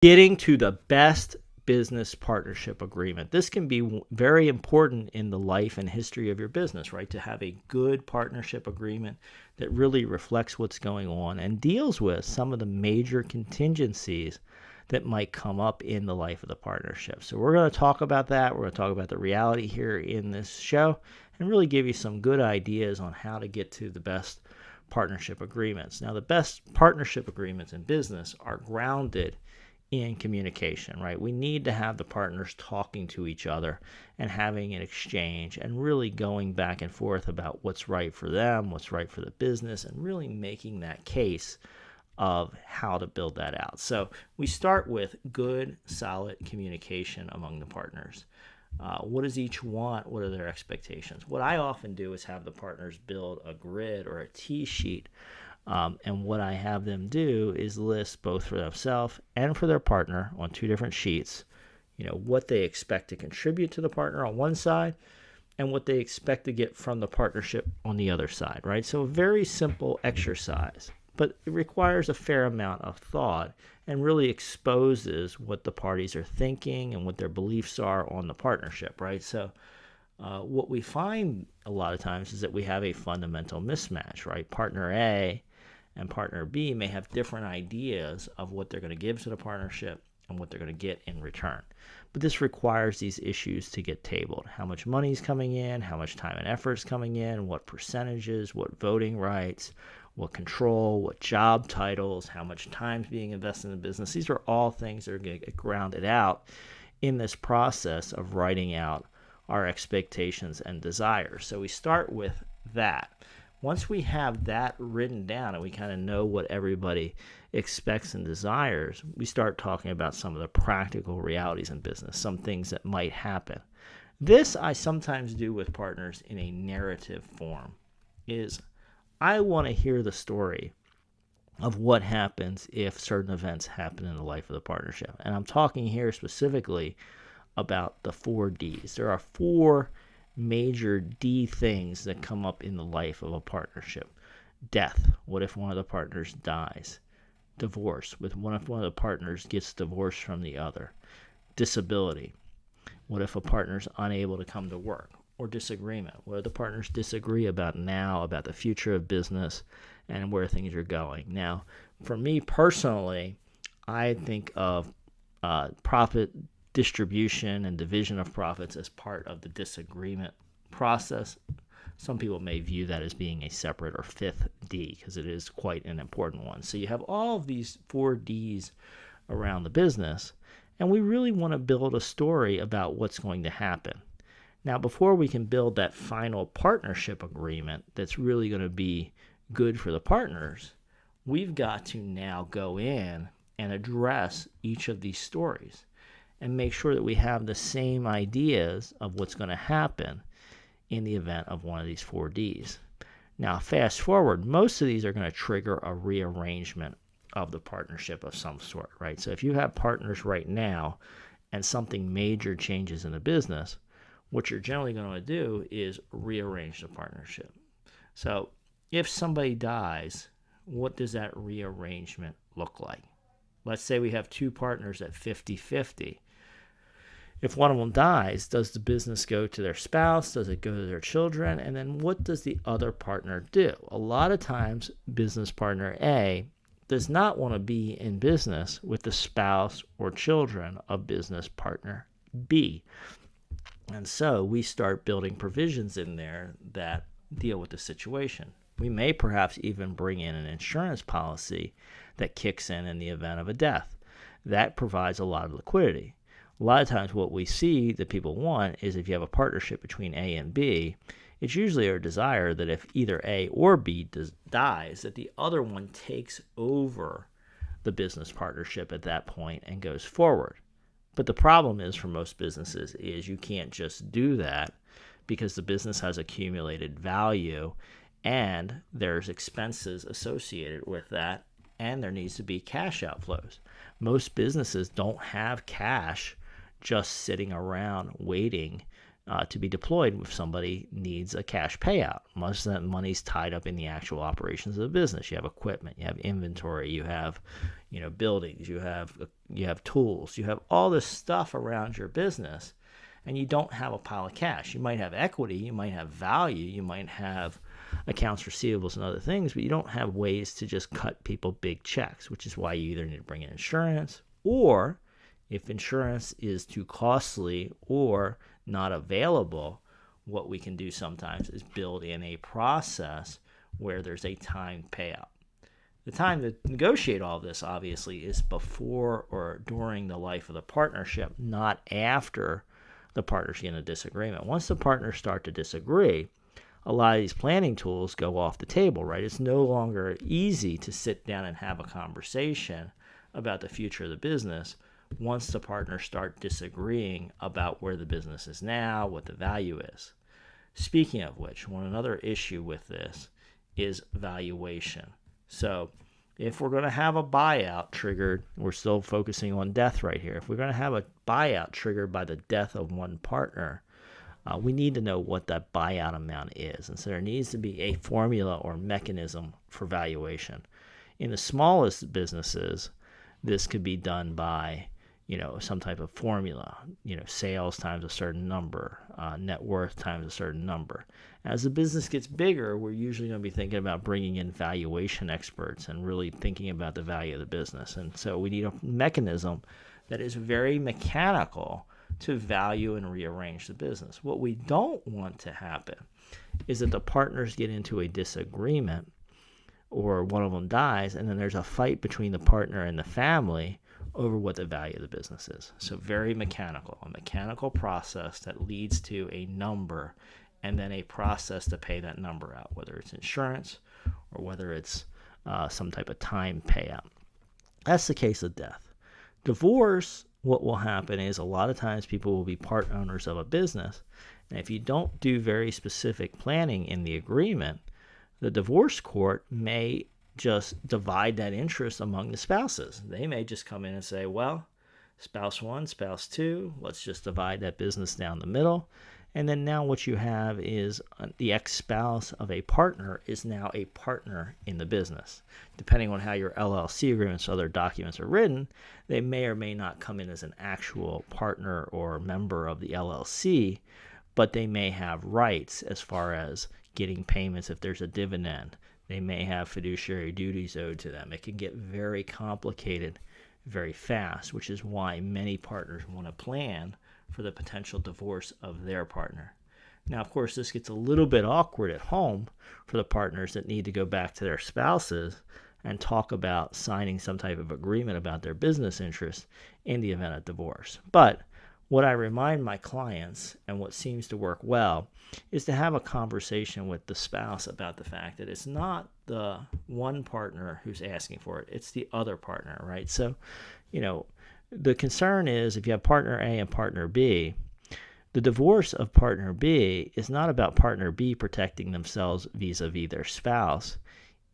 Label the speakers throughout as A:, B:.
A: Getting to the best business partnership agreement. This can be very important in the life and history of your business, right? To have a good partnership agreement that really reflects what's going on and deals with some of the major contingencies that might come up in the life of the partnership. So we're going to talk about that. We're going to talk about the reality here in this show and really give you some good ideas on how to get to the best partnership agreements. Now, the best partnership agreements in business are grounded in communication, right? We need to have the partners talking to each other and having an exchange and really going back and forth about what's right for them, what's right for the business, and really making that case of how to build that out. So we start with good, solid communication among the partners. What does each want? What are their expectations? What I often do is have the partners build a grid or a T-sheet. And what I have them do is list both for themselves and for their partner on two different sheets, what they expect to contribute to the partner on one side and what they expect to get from the partnership on the other side, right? So a very simple exercise, but it requires a fair amount of thought and really exposes what the parties are thinking and what their beliefs are on the partnership, right? So what we find a lot of times is that we have a fundamental mismatch, right? Partner A and partner B may have different ideas of what they're going to give to the partnership and what they're going to get in return. But this requires these issues to get tabled. How much money is coming in, how much time and effort is coming in, what percentages, what voting rights, what control, what job titles, how much time is being invested in the business. These are all things that are going to get grounded out in this process of writing out our expectations and desires. So we start with that. Once we have that written down and we kind of know what everybody expects and desires, we start talking about some of the practical realities in business, some things that might happen. This I sometimes do with partners in a narrative form. I want to hear the story of what happens if certain events happen in the life of the partnership. And I'm talking here specifically about the 4 Ds. There are 4 major D things that come up in the life of a partnership. Death. What if one of the partners dies? Divorce. What if one of the partners gets divorced from the other? Disability. What if a partner's unable to come to work? Or disagreement. What if the partners disagree about the future of business and where things are going? Now, for me personally, I think of profit distribution and division of profits as part of the disagreement process. Some people may view that as being a separate or 5th D because it is quite an important one. So you have all of these 4 Ds around the business, and we really want to build a story about what's going to happen. Now, before we can build that final partnership agreement that's really going to be good for the partners, we've got to now go in and address each of these stories and make sure that we have the same ideas of what's going to happen in the event of one of these 4 Ds. Now, fast forward, most of these are going to trigger a rearrangement of the partnership of some sort, right? So if you have partners right now and something major changes in the business, what you're generally going to do is rearrange the partnership. So if somebody dies, what does that rearrangement look like? Let's say we have 2 partners at 50-50. If one of them dies, does the business go to their spouse? Does it go to their children? And then what does the other partner do? A lot of times, business partner A does not want to be in business with the spouse or children of business partner B. And so we start building provisions in there that deal with the situation. We may perhaps even bring in an insurance policy that kicks in the event of a death. That provides a lot of liquidity. A lot of times what we see that people want is if you have a partnership between A and B, it's usually our desire that if either A or B dies, that the other one takes over the business partnership at that point and goes forward. But the problem is for most businesses is you can't just do that because the business has accumulated value and there's expenses associated with that and there needs to be cash outflows. Most businesses don't have cash just sitting around waiting to be deployed if somebody needs a cash payout. Most of that money's tied up in the actual operations of the business. You have equipment, you have inventory, you have buildings, you have you have tools, you have all this stuff around your business, and you don't have a pile of cash. You might have equity, you might have value, you might have accounts receivables and other things, but you don't have ways to just cut people big checks, which is why you either need to bring in insurance, or if insurance is too costly or not available, what we can do sometimes is build in a process where there's a timed payout. The time to negotiate all this, obviously, is before or during the life of the partnership, not after the partners get in a disagreement. Once the partners start to disagree, a lot of these planning tools go off the table, right? It's no longer easy to sit down and have a conversation about the future of the business once the partners start disagreeing about where the business is now, what the value is. Speaking of which, another issue with this is valuation. So if we're going to have a buyout triggered, we're still focusing on death right here. If we're going to have a buyout triggered by the death of one partner, we need to know what that buyout amount is. And so there needs to be a formula or mechanism for valuation. In the smallest businesses, this could be done by some type of formula, sales times a certain number, net worth times a certain number. As the business gets bigger, we're usually going to be thinking about bringing in valuation experts and really thinking about the value of the business. And so we need a mechanism that is very mechanical to value and rearrange the business. What we don't want to happen is that the partners get into a disagreement or one of them dies, and then there's a fight between the partner and the family over what the value of the business is. So very mechanical, a mechanical process that leads to a number and then a process to pay that number out, whether it's insurance or whether it's some type of time payout. That's the case of death. Divorce, what will happen is a lot of times people will be part owners of a business, and if you don't do very specific planning in the agreement, the divorce court may just divide that interest among the spouses. They may just come in and say, well, spouse one, spouse two, let's just divide that business down the middle. And then now what you have is the ex-spouse of a partner is now a partner in the business. Depending on how your LLC agreements or other documents are written, they may or may not come in as an actual partner or member of the LLC, but they may have rights as far as getting payments if there's a dividend. They may have fiduciary duties owed to them. It can get very complicated very fast, which is why many partners want to plan for the potential divorce of their partner. Now, of course, this gets a little bit awkward at home for the partners that need to go back to their spouses and talk about signing some type of agreement about their business interests in the event of divorce. But what I remind my clients, and what seems to work well, is to have a conversation with the spouse about the fact that it's not the one partner who's asking for it, it's the other partner, right? So, the concern is if you have partner A and partner B, the divorce of partner B is not about partner B protecting themselves vis-a-vis their spouse.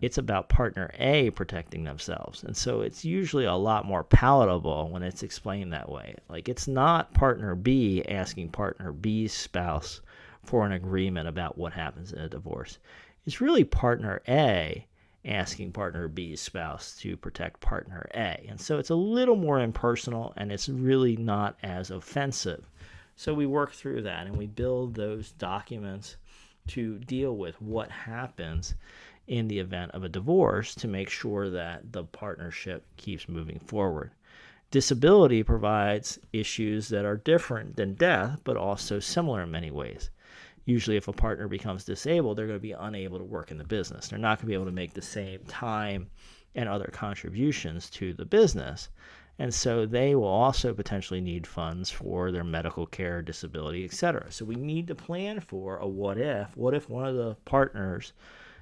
A: It's about partner A protecting themselves. And so it's usually a lot more palatable when it's explained that way. Like, it's not partner B asking partner B's spouse for an agreement about what happens in a divorce. It's really partner A asking partner B's spouse to protect partner A. And so it's a little more impersonal, and it's really not as offensive. So we work through that, and we build those documents to deal with what happens in the event of a divorce to make sure that the partnership keeps moving forward. Disability provides issues that are different than death, but also similar in many ways. Usually if a partner becomes disabled, they're going to be unable to work in the business. They're not going to be able to make the same time and other contributions to the business. And so they will also potentially need funds for their medical care, disability, etc. So we need to plan for a what if. What if one of the partners,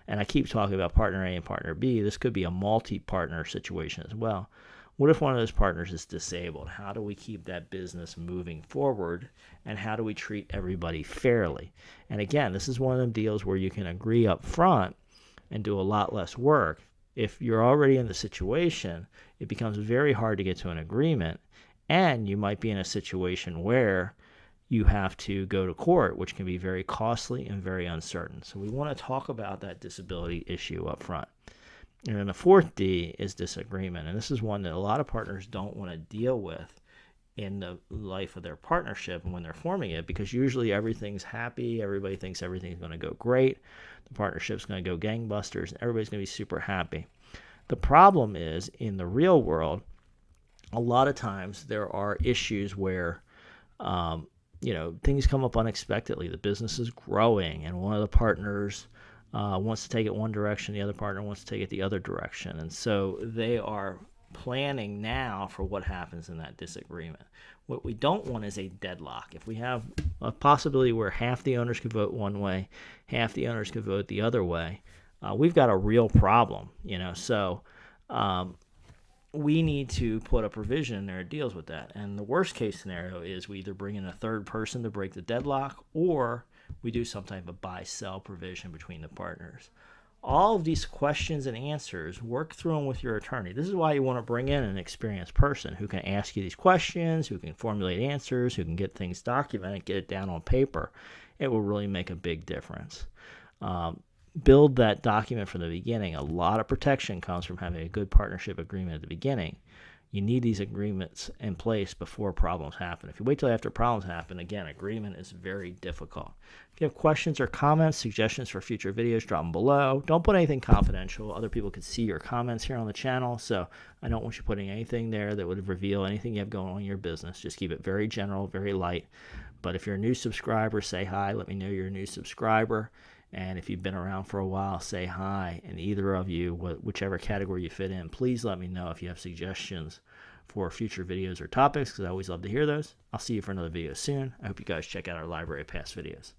A: and I keep talking about partner A and partner B, this could be a multi-partner situation as well. What if one of those partners is disabled? How do we keep that business moving forward? And how do we treat everybody fairly? And again, this is one of them deals where you can agree up front and do a lot less work. If you're already in the situation, it becomes very hard to get to an agreement, and you might be in a situation where you have to go to court, which can be very costly and very uncertain. So we want to talk about that disability issue up front. And then the fourth D is disagreement. And this is one that a lot of partners don't want to deal with in the life of their partnership and when they're forming it, because usually everything's happy, everybody thinks everything's going to go great, the partnership's going to go gangbusters, and everybody's going to be super happy. The problem is, in the real world, a lot of times there are issues where things come up unexpectedly. The business is growing, and one of the partners wants to take it one direction, the other partner wants to take it the other direction, and so they are planning now for what happens in that disagreement. What we don't want is a deadlock. If we have a possibility where half the owners could vote one way, half the owners could vote the other way, we've got a real problem. So we need to put a provision in there that deals with that. And the worst case scenario is we either bring in a third person to break the deadlock, or we do some type of buy-sell provision between the partners. All of these questions and answers, work through them with your attorney. This is why you want to bring in an experienced person who can ask you these questions, who can formulate answers, who can get things documented, get it down on paper. It will really make a big difference. Build that document from the beginning. A lot of protection comes from having a good partnership agreement at the beginning. You need these agreements in place before problems happen. If you wait till after problems happen, again, agreement is very difficult. If you have questions or comments, suggestions for future videos, drop them below. Don't put anything confidential. Other people could see your comments here on the channel, so I don't want you putting anything there that would reveal anything you have going on in your business. Just keep it very general, very light. But if you're a new subscriber, say hi. Let me know you're a new subscriber. And if you've been around for a while, say hi. And either of you, whichever category you fit in, please let me know if you have suggestions for future videos or topics, because I always love to hear those. I'll see you for another video soon. I hope you guys check out our library of past videos.